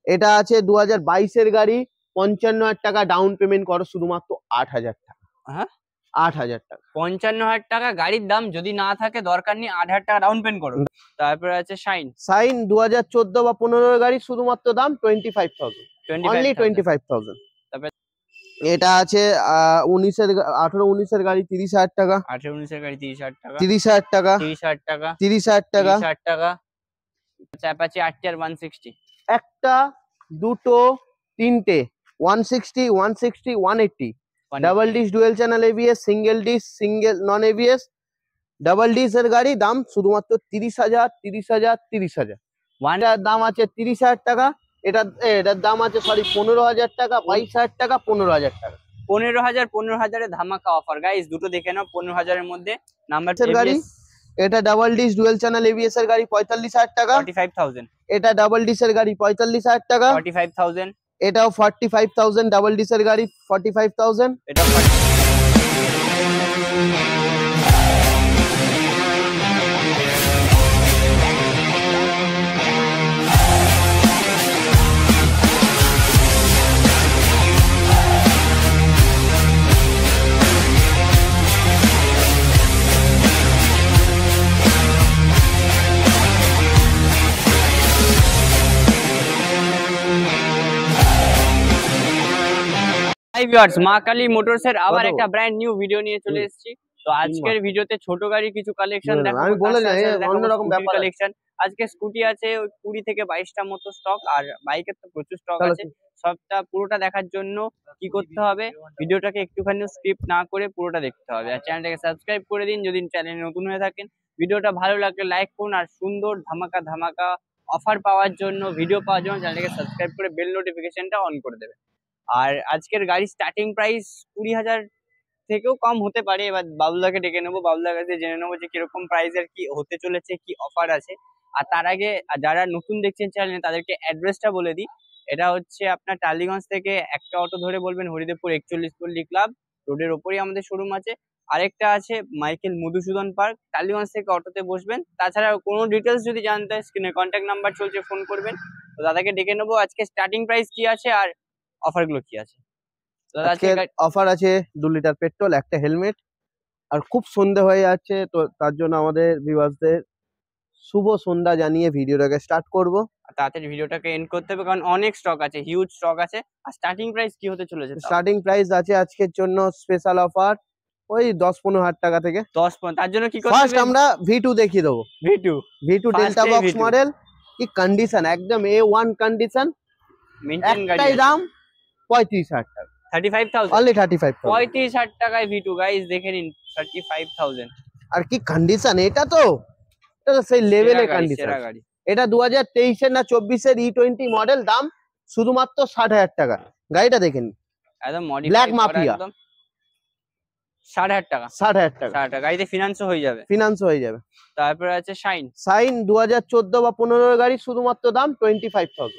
এটা আছে 2022-এর গাড়ি, 55,000 টাকা ডাউন পেমেন্ট করো, শুধুমাত্র 8,000 টাকা। হ্যাঁ 8,000 টাকা, 55,000 টাকা গাড়ির দাম, যদি না থাকে দরকার নেই, 8,000 টাকা ডাউন পেমেন্ট করো। তারপরে আছে শাইন। সাইন 2014 বা 15-এর গাড়ি, শুধুমাত্র দাম 25,000, অনলি 25,000। তারপরে এটা আছে 18-19-এর গাড়ি, 30,000 টাকা। 18-19-এর গাড়ি 30,000 টাকা, 30,000 টাকা, 30,000 টাকা, 30,000 টাকা। 30,000 টাকা। অ্যাপাচি RTR 160, একটা, দুটো, তিনটে, 160, 160, 180, double dish dual channel ABS, single dish, single non ABS, double dish এর গাড়ি, দাম শুধুমাত্র 30,000, 30,000, 30,000। এটার দাম আছে 30,000 টাকা। এটার দাম আছে 15,000 টাকা, 22,000 টাকা, 15,000 টাকা। 15,000 ধামাকা অফার গাইস, দুটো দেখে নাও 15,000-এর মধ্যে। নাম্বার গাড়ি, এটা double dish dual channel ABS এর গাড়ি, 45,000 টাকা। 45,000, এটা ডাবল ডিস এর গাড়ি, 45,000 টাকা। 45,000, এটাও 45,000, ডাবল ডিস এর গাড়ি 45,000। এটা মা কালী মোটরসের আবার একটা ব্র্যান্ড নিউ ভিডিও নিয়ে চলে এসেছি। তো আজকের ভিডিওতে ছোট গাড়ি কিছু কালেকশন দেখাবো, আমি বলে যাই অন্যরকম ব্যাপার কালেকশন। আজকে স্কুটি আছে 20 থেকে 22টা মতো স্টক, আর বাইকের তো প্রচুর স্টক আছে। সবটা পুরোটা দেখার জন্য কি করতে হবে, ভিডিওটাকে একটুখানি স্কিপ না করে পুরোটা দেখতে হবে, আর চ্যানেলটাকে সাবস্ক্রাইব করে দিন যদি চ্যানেলে নতুন হয়ে থাকেন। ভিডিওটা ভালো লাগলে লাইক করুন, আর সুন্দর ধামাকা ধামাকা অফার পাওয়ার জন্য, ভিডিও পাওয়ার জন্য চ্যানেলটাকে সাবস্ক্রাইব করে বেল নোটিফিকেশনটা অন করে দেবেন। আর আজকের গাড়ির স্টার্টিং প্রাইস 20,000 থেকেও কম হতে পারে। এবার বাবুদাকে ডেকে নেবো, বাবুদার কাছে জেনে নেবো যে কিরকম প্রাইসের কি হতে চলেছে, কি অফার আছে। আর তার আগে যারা নতুন দেখছেন চ্যানেলে তাদেরকে অ্যাড্রেসটা বলে দিই। এটা হচ্ছে আপনার টালিগঞ্জ থেকে একটা অটো ধরে বলবেন হরিদেবপুর 41 পল্লী ক্লাব রোডের ওপরেই আমাদের শোরুম আছে। আরেকটা আছে মাইকেল মধুসূদন পার্ক, টালিগঞ্জ থেকে অটোতে বসবেন। তাছাড়া কোনো ডিটেলস যদি জানতে হয় স্ক্রিনে কন্ট্যাক্ট নাম্বার চলছে, ফোন করবেন। তো দাদাকে ডেকে নেবো, আজকে স্টার্টিং প্রাইস কি আছে আর অফার গুলো কি আছে। অফার আছে 2 লিটার পেট্রোল, একটা হেলমেট। আর খুব সন্ধে হয়ে যাচ্ছে, তো তার জন্য আমাদের ভিউয়ার্সদের শুভ সন্ধ্যা জানিয়ে ভিডিওটাকে স্টার্ট করব। তাড়াতাড়ি ভিডিওটাকে এন্ড করতে হবে, কারণ অনেক স্টক আছে, হিউজ স্টক আছে। আর স্টার্টিং প্রাইস কি হতে চলেছে? স্টার্টিং প্রাইস আছে আজকের জন্য স্পেশাল অফার ওই 10-15,000 টাকা থেকে। 10-15, তার জন্য কি করতে হবে? ফার্স্ট আমরা V2 দেখিয়ে দেবো। V2 ডেল্টা বক্স মডেল, কি কন্ডিশন, একদম A1 কন্ডিশন। মেইনটেইন গাড়ি, একটাই দাম 35,000 টাকা, 35,000, অনলি 35,000। 35,000 টাকায় V2 গাইস, দেখে নিন 35,000। আর কি কন্ডিশন, এটা তো সেই লেভেলের কন্ডিশন। এটা 2023-এর না 24-এর E20 মডেল, দাম শুধুমাত্র 60,000 টাকা। গাড়িটা দেখেন, একদম মডিফাইড ব্ল্যাক মাফিয়া, 60,000 টাকা, 60,000 টাকা। 60,000 টাকা, গাড়িতে ফিনান্সও হয়ে যাবে, হয়ে যাবে। তারপরে আছে শাইন। 2014 বা 15-এর গাড়ি, শুধুমাত্র দাম 25,000,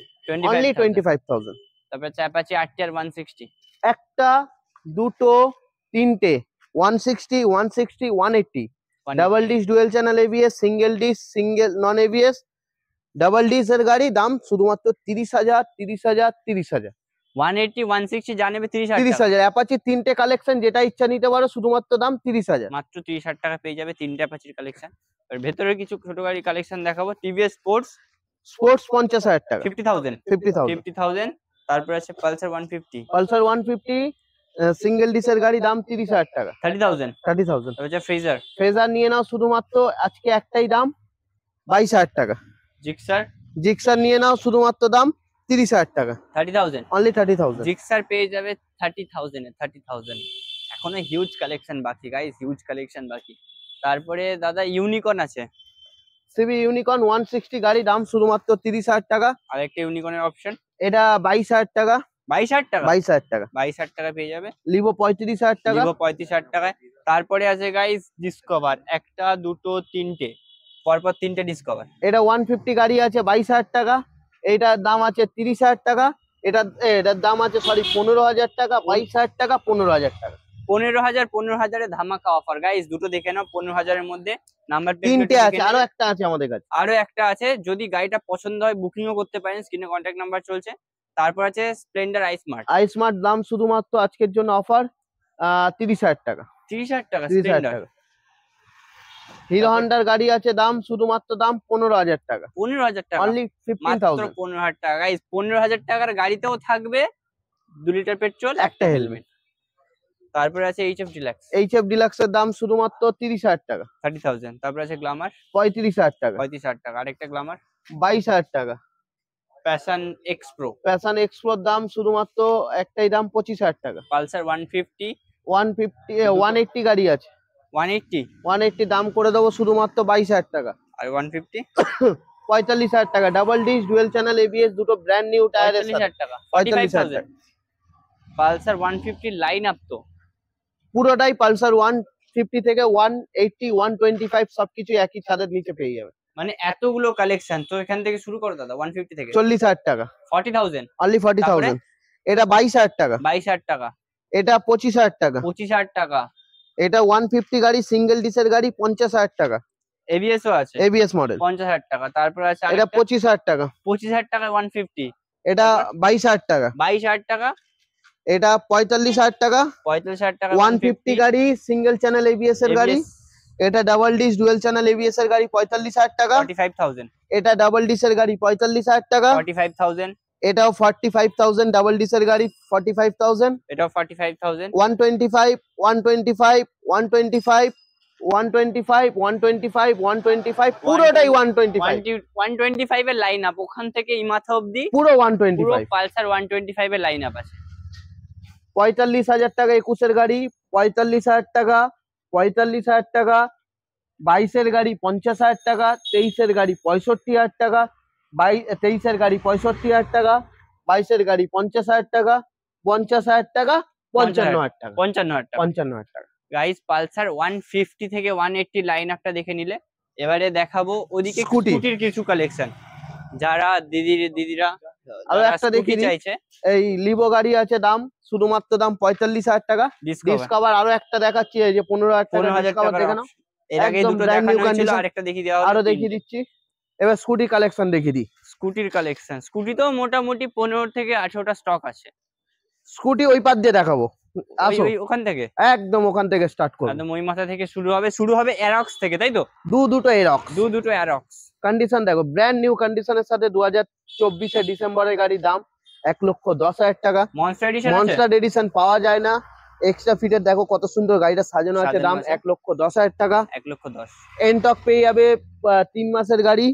অনলি 25,000। তারপরে আছে অ্যাপাচি RTR 160, একটা, দুটো, তিনটে, 160, 160, 180, double dish dual channel ABS, single dish, single non ABS, double dish এর গাড়ি, দাম শুধুমাত্র 30,000, 30,000, 30,000। 180, 160 জানেবে 30,000। অ্যাপাচি তিনটে কালেকশন, যেটা ইচ্ছা নিতে পারো, শুধুমাত্র দাম 30,000, মাত্র 30,000 টাকা পেয়ে যাবে তিনটে অ্যাপাচির কালেকশন। আর ভেতরে কিছু ছোট গাড়ি কালেকশন দেখাবো। টিভিএস স্পোর্টস 50,000 টাকা, 50,000। তারপরে আছে পালসার 150, সিঙ্গেল ডিসের গাড়ি, দাম 30,000 টাকা, 30,000। তারপরে ফ্রেজার নিয়ে নাও, শুধুমাত্র আজকে একটাই দাম 22,000 টাকা। জিক্সার নিয়ে নাও, শুধুমাত্র দাম 30,000 টাকা, 30,000, অনলি 30,000। জিক্সার পেয়ে যাবে 30,000 এ। এখনো হিউজ কালেকশন বাকি গাইস, হিউজ কালেকশন বাকি। তারপরে দাদা ইউনিকর্ন আছে, সিবি ইউনিকর্ন 160 গাড়ি, দাম শুধুমাত্র 30,000 টাকা। আরেকটা ইউনিকর্নের অপশন, এটা 22,000 টাকা, 22,000 টাকা, 22,000 টাকা পেয়ে যাবে। লিভো 35,000 টাকা, লিভো 35,000 টাকায়। তারপরে আছে গাইস ডিসকভার, একটা, দুটো, তিনটে, পরপর তিনটে ডিসকভার। এটা 150 গাড়ি আছে, 22,000 টাকা। এটার দাম আছে 30,000 টাকা। এটার দাম আছে 15,000 টাকা, 22,000 টাকা, 15,000 টাকা। 15,000 15,000 ধামাকা অফার গাইস, দুটো দেখে নাও 15,000 মধ্যে। নাম্বার তিনটে আছে, আরো একটা আছে আমাদের কাছে। আরো একটা আছে, যদি গাড়িটা পছন্দ হয় বুকিংও করতে পারেন, স্ক্রিনে কন্ট্যাক্ট নাম্বার চলছে। তারপর আছে স্প্লেন্ডার আইস্মার্ট। আইস্মার্ট দাম শুধুমাত্র আজকের জন্য অফার 30,000 টাকা। 30,000 টাকা 30,000 স্প্লেন্ডার। টাকা। হিরো হন্ডার গাড়ি আছে, দাম শুধুমাত্র দাম 15,000 টাকা। 15,000 টাকা, অনলি মাত্র 15,000। 15,000 টাকা গাইস। 15,000 টাকার গাড়িতেও থাকবে 2 লিটার পেট্রোল, একটা হেলমেট। তারপরে আছে এইচএফ ডিলাক্স। এইচএফ ডিলাক্স এর দাম শুধুমাত্র 30,000 টাকা। 30,000। তারপরে আছে গ্ল্যামার 35,000 টাকা। 35,000 টাকা। আরেকটা গ্ল্যামার 22,000 টাকা। Passion x pro. Passion explore দাম শুধুমাত্র একটাই দাম 25,000 টাকা। পালসার 150 180 গাড়ি আছে। 180 দাম করে দেবো শুধুমাত্র 22,000 টাকা। আর 150 45,000 টাকা। Double dish dual channel ABS, দুটো ব্র্যান্ড নিউ টায়ারের সাথে। 45,000 টাকা। 45,000 পালসার 150 লাইন আপ তো পুরোটাই পালসার 150 থেকে 180 125 সবকিছু একই ছাদের নিচে পেয়ে যাবে। মানে এতগুলো কালেকশন, তো এখান থেকে শুরু করো দাদা 150 থেকে। 40,000 টাকা। 40,000 অনলি 40,000। এটা 22,000 টাকা। 22,000 টাকা। এটা 25,000 টাকা। 25,000 টাকা। এটা 150 গাড়ি, সিঙ্গেল ডিসের গাড়ি, 50,000 টাকা। এবিএস ও আছে, এবিএস মডেল। 50,000 টাকা। তারপর আছে এটা 25,000 টাকা। 25,000 টাকা 150। এটা 22,000 টাকা। 22,000 টাকা। এটা 45,000 টাকা। 45,000 টাকা 150 গাড়ি, সিঙ্গেল চ্যানেল এবিএস এর গাড়ি। এটা double dish dual channel ABS এর গাড়ি 45,000 টাকা। 45,000। এটা ডাবল ডিস এর গাড়ি 45,000 টাকা। 45,000। এটাও 45,000 ডাবল ডিস এর গাড়ি 45,000। এটাও 45,000। 125 125 125 125 125 125 পুরোটাই 125। 125 এর লাইন আপ, ওখান থেকে ইমাথা অবধি পুরো পুরো 125। পালসার 125 এর লাইন আপ আছে। 45,000 টাকা 21 এর গাড়ি 45,000 টাকা। 45,000 টাকা 22 এর গাড়ি 50,000 টাকা। 23 এর গাড়ি 65,000 টাকা। 23 এর গাড়ি 65,000 টাকা। 22 এর গাড়ি 50,000 টাকা। 50,000 টাকা 55,000 টাকা। 55,000 টাকা 55,000 টাকা। গাইস, পালসার 150 থেকে 180 লাইন আপটা দেখে নিলে। এবারে দেখাবো ওদিকে স্কুটি। স্কুটির কিছু কালেকশন, যারা দিদিরা আরো যারা একটা স্কুটি দেখিয়ে দিই। চাইছে। এই লিভো গাড়ি আছে, দাম শুধুমাত্র দাম 45,000 টাকা। ডিসকভার ডিসকভার আরো একটা দেখাচ্ছি, এই যে 15,000 টাকা 15,000 ডিসকভার টাকা। দেখে নাও। এর আগে একদম দুটো brand new দেখানো হয়েছিল, condition। আরেকটা দেখিয়ে দেওয়া হলো। আরো দেখিয়ে দিচ্ছি। এবার স্কুটি কালেকশন দেখিয়ে দিই। স্কুটির কালেকশন, স্কুটি তো মোটামুটি 15 থেকে 18টা স্টক আছে। স্কুটি ওই পাশ দিয়ে দেখাবো, আসো। ওখান থেকে একদম ওখান থেকে স্টার্ট করব। একদম ওই মাথা থেকে শুরু হবে অ্যারক্স থেকে, তাই তো? দুটো এরক্স। দুটো অ্যারক্স। কন্ডিশন দেখো, ব্র্যান্ড নিউ কন্ডিশনের সাথে 2024 ডিসেম্বরের গাড়ি, দাম 1,10,000 টাকা। মনস্টার এডিশন আছে। মনস্টার এডিশন পাওয়া যায় না। এক্সট্রা ফিটের দেখো কত সুন্দর গাড়িটা সাজানো আছে, দাম 1,10,000 টাকা। 1,10,000। এনটক পেয়ে যাবে 3 মাসের গাড়ি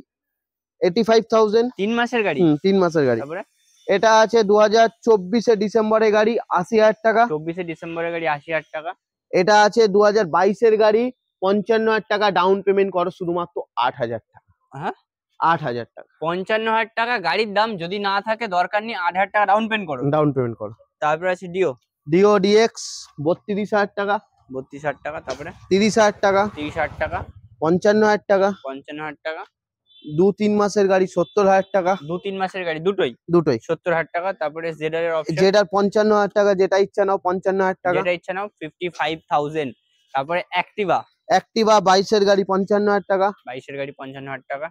85,000। 3 মাসের গাড়ি। 3 মাসের গাড়ি। তারপরে এটা আছে 2024 ডিসেম্বরের গাড়ি 80,000 টাকা। 24 ডিসেম্বরের গাড়ি 80,000 টাকা। এটা আছে 2022 গাড়ি 55,000 টাকা। ডাউন পেমেন্ট করো শুধুমাত্র 8,000 টাকা। হ্যাঁ, 8,000 টাকা। 55,000 টাকা গাড়ির দাম, যদি না থাকে দরকার নেই, 8,000 টাকা ডাউন পেমেন্ট করো। ডাউন পেমেন্ট করো। তারপর আছে ডিও ডিএক্স 32,000 টাকা। 32,000 টাকা। তারপরে 30,000 টাকা। 30,000 টাকা। 55,000 টাকা। 55,000 টাকা। 2-3 মাসের গাড়ি 70,000 টাকা। 2-3 মাসের গাড়ি দুটোই দুটোই 70,000 টাকা। তারপরে জেডার এর অপশন, যেটার 55,000 টাকা, যেটা ইচ্ছা নাও 55,000 টাকা। যেটা ইচ্ছা নাও 55,000। তারপরে অ্যাক্টিভা 22 এর গাড়ি 55,000 টাকা। 22 এর গাড়ি 55,000 টাকা।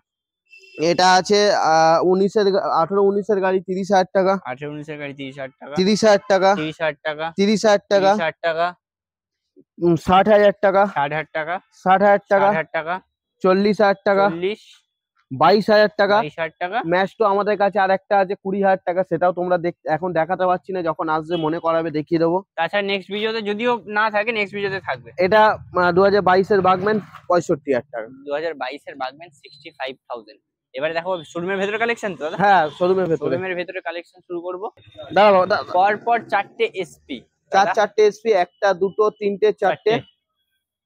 এটা আছে 18-19 এর গাড়ি 30,000 টাকা। 18-19 এর গাড়ি 30,000 টাকা। 30,000 টাকা। 30,000 টাকা। 30,000 টাকা। 30,000 টাকা। 60,000 টাকা। 60,000 টাকা। 60,000 টাকা। 60,000 টাকা। 40,000 টাকা। 40। 22,000 টাকা। 22,000 টাকা। ম্যাচটো আমাদের কাছে আর একটা আছে 20,000 টাকা, সেটাও তোমরা এখন দেখাতে পারছি না, যখন আসবে মনে করাবে দেখিয়ে দেবো। তাছাড়া নেক্সট ভিডিওতে যদিও না থাকে, নেক্সট ভিডিওতে থাকবে। এটা 2022 এর বাগম্যান 65,000 টাকা। 2022 এর বাগম্যান 65,000। এবারে দেখো শোরুমের ভেতরে কালেকশন তো দাদা। হ্যাঁ, শোরুমের ভেতরে। শোরুমের ভেতরে কালেকশন শুরু করব। দাঁড়াও, পরপর 4টে এসপি। 4টে এসপি, 1টা 2টো 3টে 4টে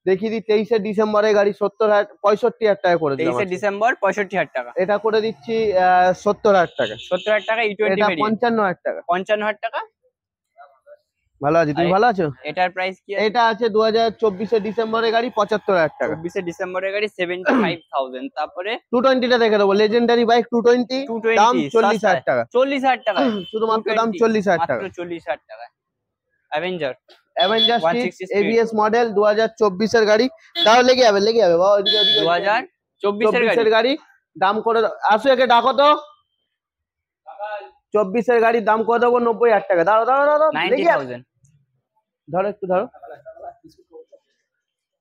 দেখিয়ে দিই। 23 ডিসেম্বরের গাড়ি 65,000 টাকা করে দিলাম। 23 ডিসেম্বর 65,000 টাকা। এটা করে দিচ্ছি 70,000 টাকা। 70,000 টাকা। E20 এটা ভেরিয়েন্ট 55,000 টাকা। 55,000 টাকা। ভালো আছি, তুমি ভালো আছো? এটার প্রাইস কি আছে? এটা আছে 2024 ডিসেম্বরের গাড়ি 75,000 টাকা। 24 ডিসেম্বরের গাড়ি 75,000। তারপরে 220টা দেখে দেবো, লেজেন্ডারি বাইক 220, দাম 40,000 টাকা। 40,000 টাকা। শুধুমাত্র দাম 40,000 টাকা। মাত্র 40,000 টাকা। Avenger Avenger 160 speed। ABS model 2024 এর গাড়ি। তাও লেগে যাবে বাবা, ওইদিকে 2024 এর গাড়ি। দাম করে আসো, একে ডাকো তো। 24 এর গাড়ির দাম করে দেবো 90,000 টাকা। দাঁড়ো 90,000। ধরো একটু ধরো,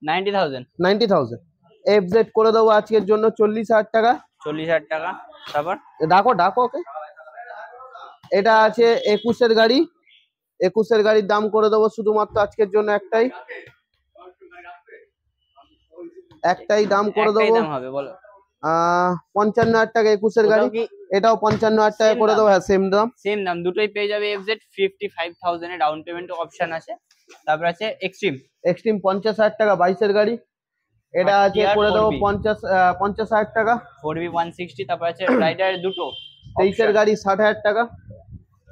90,000 এফজেড করে দেবো আজকের জন্য 40,000 টাকা। 40,000 টাকা। তারপর ডাকো ওকে। এটা আছে 21 এর গাড়ি। 21 এর গাড়ির দাম করে দেবো শুধুমাত্র আজকের জন্য একটাই দাম করে দেবো। দাম হবে বলো। 55,000 টাকা 21 এর গাড়ি। এটাও 55,000 টাকা করে দেবো। হ্যাঁ, সেম দাম দুটোই পেয়ে যাবে। এফজেড 55,000 এ ডাউন পেমেন্ট অপশন আছে। তারপর আছে এক্সট্রিম 50,000 টাকা 22 এর গাড়ি। এটা আছে করে দেবো 50,000 টাকা। 4B 160। তারপর আছে রাইডার দুটো 23 এর গাড়ি 60,000 টাকা।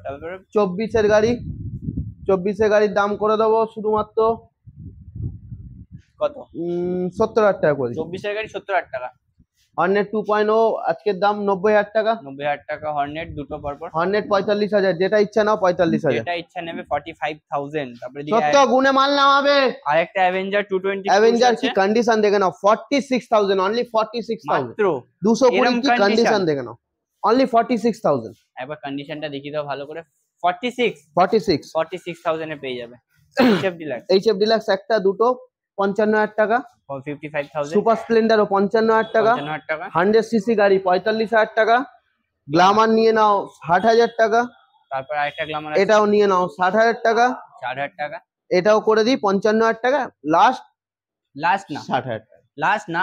তারপর 24 এর গাড়ি, 24 এর গাড়ির দাম করে দেবো শুধুমাত্র কত? 70,000 টাকা করে। 24 এর গাড়ি 70,000 টাকা। হর্নেট 2.0 আজকের দাম 90,000 টাকা। 90,000 টাকা হর্নেট দুটো পরপর। হর্নেট 45,000, যেটা ইচ্ছা নাও 45,000। যেটা ইচ্ছা নেবে 45,000। তারপরে সত্য গুনে মাল নাও হবে। আরেকটা অ্যাভেঞ্জার 220 অ্যাভেঞ্জার কি কন্ডিশন দেখে নাও, 46,000 অনলি 46,000 মাত্র। 220 কি কন্ডিশন দেখে নাও, অনলি 46,000। একবার কন্ডিশনটা দেখিয়ে দাও ভালো করে। 46,000 এ পেয়ে যাবে। এইচএফ ডিলাক্স একটা দুটো 55,000 টাকা। 55,000। সুপার স্প্লেন্ডারও 55,000 টাকা। 55,000 টাকা। 100 সিসি গাড়ি 45,000 টাকা। গ্ল্যামার নিয়ে নাও 60,000 টাকা। তারপর আরেকটা গ্ল্যামার এটাও নিয়ে নাও 60,000 টাকা। 60,000 টাকা। এটাও করে দিই 55,000 টাকা। লাস্ট না 60,000 টাকা। লাস্ট না,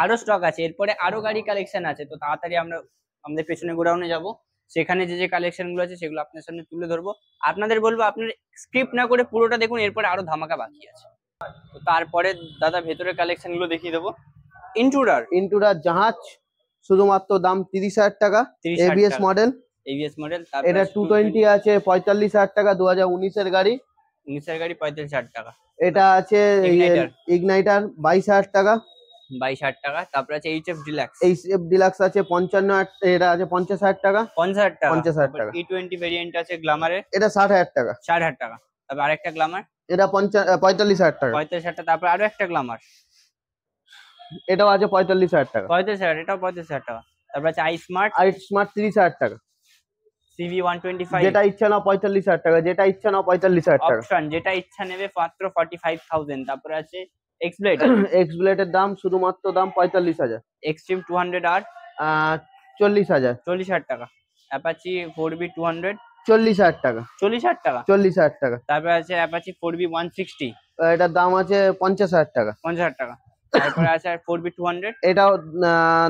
আরো স্টক আছে। এরপরে আরো গাড়ি কালেকশন আছে, তো তাড়াতাড়ি আমরা আমাদের পেছনে গোডাউনে যাব। সেখানে যে কালেকশন গুলো আছে সেগুলো আপনার সামনে তুলে ধরবো। আপনাদের বলবো আপনারা স্কিপ না করে পুরোটা দেখুন, এরপরে আরো ধামাকা বাকি আছে। তো তারপরে দাদা ভেতরের কালেকশন গুলো দেখিয়ে দেবো। ইন্টুরার জাহাজ শুধুমাত্র দাম 30,000 টাকা। ABS model. এটা 220 আছে 45,000 টাকা। 2019 এর গাড়ি। 45,000 টাকা। এটা আছে ইগনাইটার 22,000 টাকা। 22,000 টাকা। তারপর আছে এইচএফ ডিলাক্স আছে 55,000। এটা আছে 50,000 টাকা। 50,000 টাকা। 50,000 টাকা। E20 ভেরিয়েন্ট আছে গ্ল্যামারের। এটা 60,000 টাকা। 60,000 টাকা। তারপর আরেকটা গ্ল্যামার। এটা 45,000 টাকা। 45,000 টাকা। তারপর আরো একটা গ্ল্যামার। এটাও আছে 45,000 টাকা। 45,000, এটাও 45,000 টাকা। তারপর আছে আই স্মার্ট 30,000 টাকা। CV 125। যেটা ইচ্ছা নাও 45,000 টাকা। যেটা ইচ্ছা নাও 45,000 টাকা। অপশন যেটা ইচ্ছা নেবে মাত্র 45,000। তারপরে আছে এক্সব্লেডের দাম শুধুমাত্র দাম 45,000। Extreme 200R 40,000। 40,000 টাকা। অ্যাপাচি 4B 200 40,000 টাকা। 40,000 টাকা। 40,000 টাকা। তারপরে আছে অ্যাপাচি 4B 160। এটার দাম আছে 50,000 টাকা। 50,000 টাকা। তারপরে আছে 4B 200। এটাও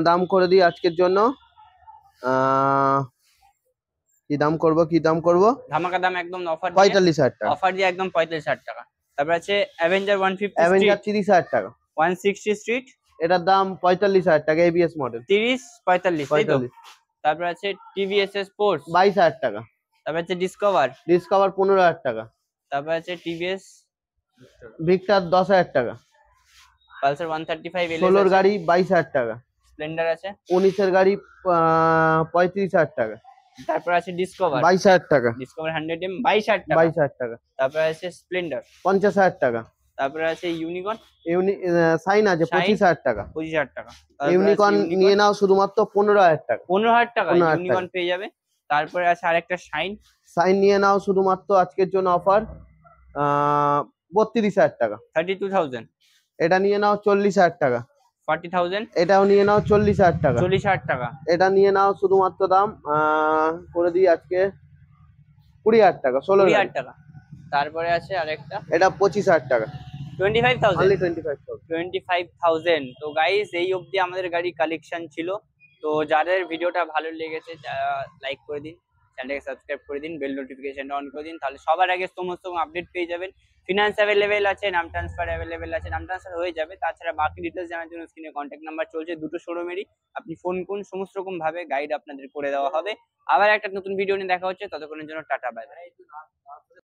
দাম করে দিই আজকের জন্য। কি দাম করব? ধামাকা দাম একদম অফার 45,000 টাকা। অফার দিয়ে একদম 45,000 টাকা। তারপর আছে অ্যাভেঞ্জার 150 অ্যাভেঞ্জার 30,000 টাকা। 160 স্ট্রিট। এটার দাম 45,000 টাকা। ABS model 45। তারপর আছে টিভিএস স্পোর্টস 22,000 টাকা। তারপর আছে ডিসকভার 15,000 টাকা। তারপর আছে টিভিএস ভিক্টর 10,000 টাকা। পালসার 135 এলএস 16 গাড়ি 22,000 টাকা। স্প্লেন্ডার আছে 19 এর গাড়ি 35,000 টাকা। তারপর আছে ডিসকভার 22,000 টাকা। ডিসকভার 100M 22,000 টাকা। 22,000 টাকা। তারপর আছে স্প্লেন্ডার 50,000 টাকা। তারপর আছে ইউনিকর্ন সাইন আছে 25,000 টাকা। 25,000 টাকা। ইউনিকর্ন নিয়ে নাও শুধুমাত্র 15,000 টাকা। 15,000 টাকা ইউনিকর্ন পেয়ে যাবে। তারপরে আছে আরেকটা সাইন নিয়ে নাও শুধুমাত্র আজকের জন্য অফার 32,000 টাকা। 32,000। এটা নিয়ে নাও 40,000 টাকা। 40,000। এটাও নিয়ে নাও 40,000 টাকা। 40,000 টাকা। এটা নিয়ে নাও শুধুমাত্র দাম করে দিই আজকে 20,000 টাকা। 16,000 টাকা। তারপরে আছে আরেকটা, এটা 25,000 টাকা। 25,000 অনলি 25,000। তো গাইস এই অবধি আমাদের গাড়ি কালেকশন ছিল। তো যাদের ভিডিওটা ভালো লেগেছে লাইক করে দিন, চ্যানেলটাকে সাবস্ক্রাইব করে দিন, বেল নোটিফিকেশনটা অন করে দিন, তাহলে সবার আগে সমস্ত আপডেট পেয়ে যাবেন। ফিনান্স অ্যাভেলেবেল আছে, নাম ট্রান্সফার অ্যাভেলেবেল আছে, নাম ট্রান্সফার হয়ে যাবে। তাছাড়া বাকি ডিটেলস জানার জন্য স্ক্রিনে কন্ট্যাক্ট নাম্বার চলছে দুটো শোরুমেরই, আপনি ফোন করুন, সমস্ত রকম ভাবে গাইড আপনাদের করে দেওয়া হবে। আবার একটা নতুন ভিডিও নিয়ে দেখা হচ্ছে, ততক্ষণের জন্য টাটা বাই বাই।